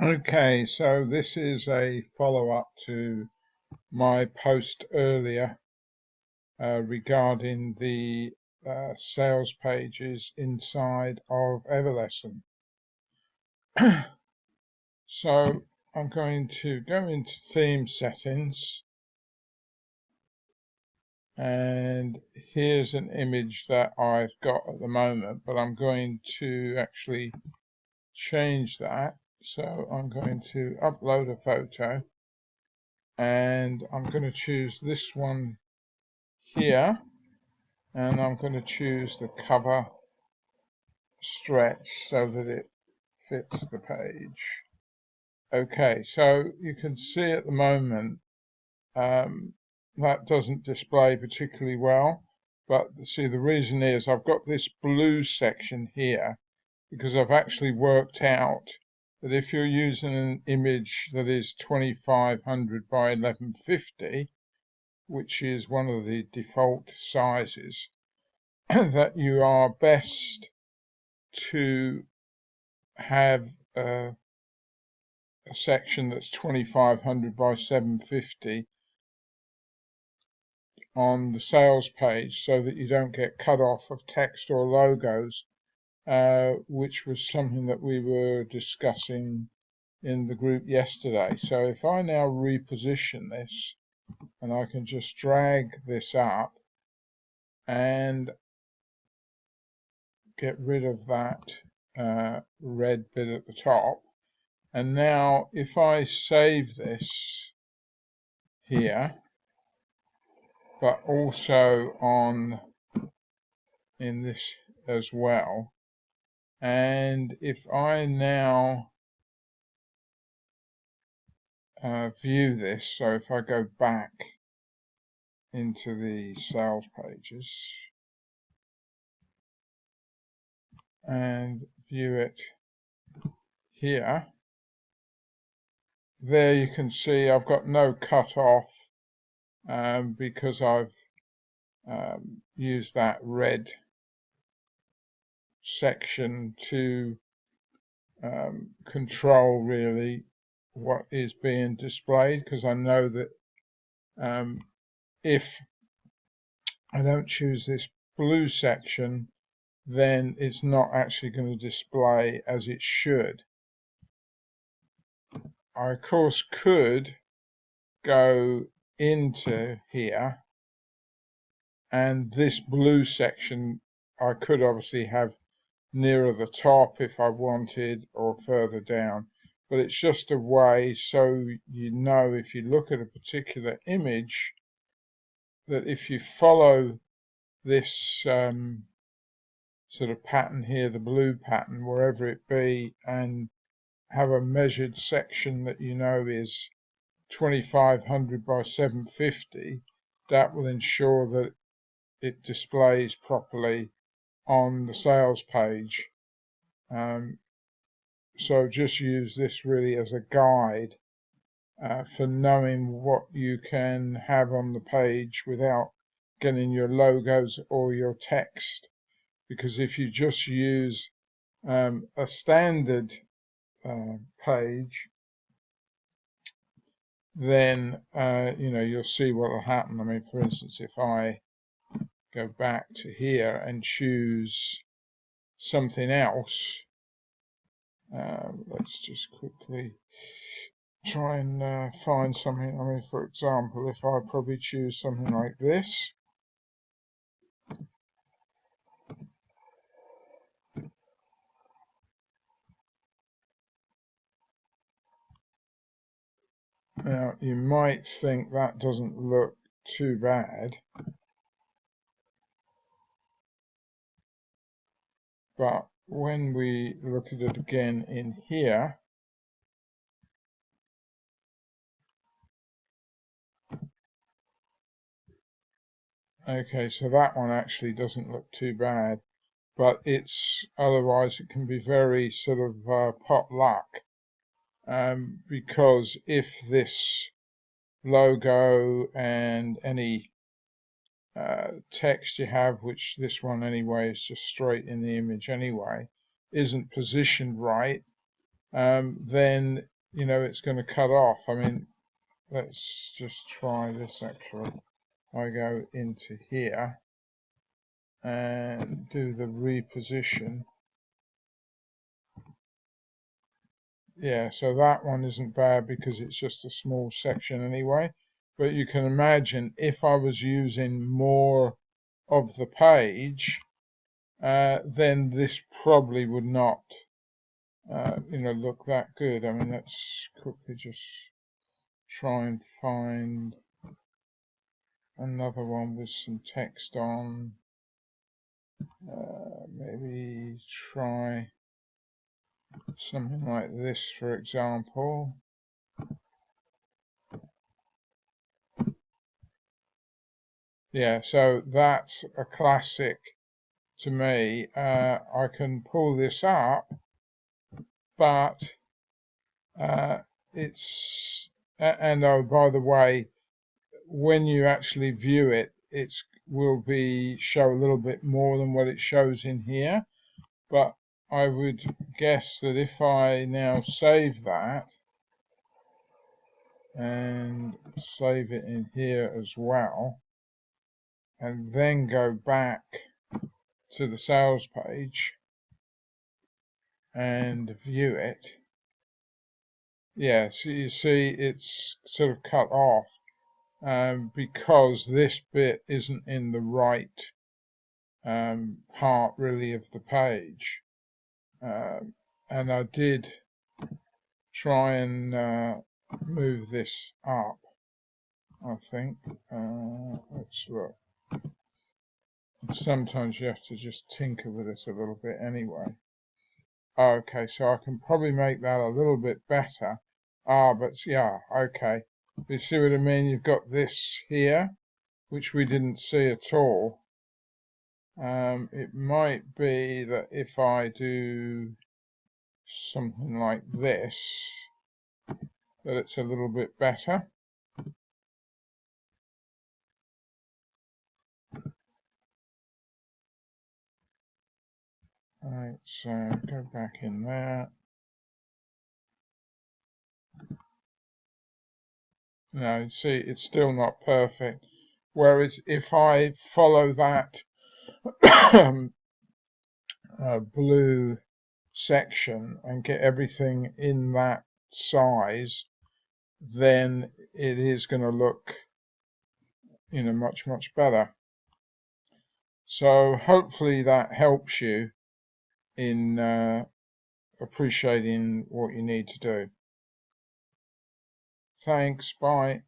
Okay, so this is a follow-up to my post earlier regarding the sales pages inside of EverLesson. So I'm going to go into theme settings, and here's an image that I've got at the moment, but I'm going to actually change that. So I'm going to upload a photo, and I'm going to choose this one here, and I'm going to choose the cover stretch so that it fits the page. Okay, so you can see at the moment that doesn't display particularly well, but see, the reason is I've got this blue section here because I've actually worked out that if you're using an image that is 2500 by 1150, which is one of the default sizes, that you are best to have a section that's 2500 by 750 on the sales page so that you don't get cut off of text or logos, which was something that we were discussing in the group yesterday. So if I now reposition this, and I can just drag this up and get rid of that red bit at the top, and now if I save this here, but also in this as well, and if I now view this, so if I go back into the sales pages and view it here, there you can see I've got no cut off because I've used that red section to control really what is being displayed, because I know that if I don't choose this blue section, then it's not actually going to display as it should. I of course could go into here, and this blue section I could obviously have nearer the top if I wanted, or further down, but it's just a way so you know, if you look at a particular image, that if you follow this sort of pattern here, the blue pattern, wherever it be, and have a measured section that you know is 2500 by 750, that will ensure that it displays properly on the sales page. So just use this really as a guide for knowing what you can have on the page without getting your logos or your text, because if you just use a standard page, then you'll see what will happen. I mean, for instance, if I go back to here and choose something else, let's just quickly try and find something. I mean, for example, if I probably choose something like this, now you might think that doesn't look too bad, but when we look at it again in here, okay, so that one actually doesn't look too bad, but it's otherwise it can be very sort of pot luck, because if this logo and any text you have, which this one anyway is just straight in the image anyway, isn't positioned right, then you know it's going to cut off. I mean, let's just try this actually. I go into here and do the reposition. Yeah, so that one isn't bad because it's just a small section anyway. But you can imagine if I was using more of the page, then this probably would not, you know, look that good. I mean, let's quickly just try and find another one with some text on. Maybe try something like this, for example. Yeah, so that's a classic to me. I can pull this up, but it's, and oh, by the way, when you actually view it, it will be show a little bit more than what it shows in here. But I would guess that if I now save that and save it in here as well, and then go back to the sales page and view it, yeah, so you see it's sort of cut off because this bit isn't in the right part really of the page. And I did try and move this up, I think. Let's look. Sometimes you have to just tinker with this a little bit anyway. Okay, so I can probably make that a little bit better. But yeah, okay. You see what I mean? You've got this here, which we didn't see at all. It might be that if I do something like this, that it's a little bit better. Alright, so go back in there. Now you see it's still not perfect. Whereas if I follow that blue section and get everything in that size, then it is going to look, you know, much better. So hopefully that helps you in appreciating what you need to do. Thanks, bye.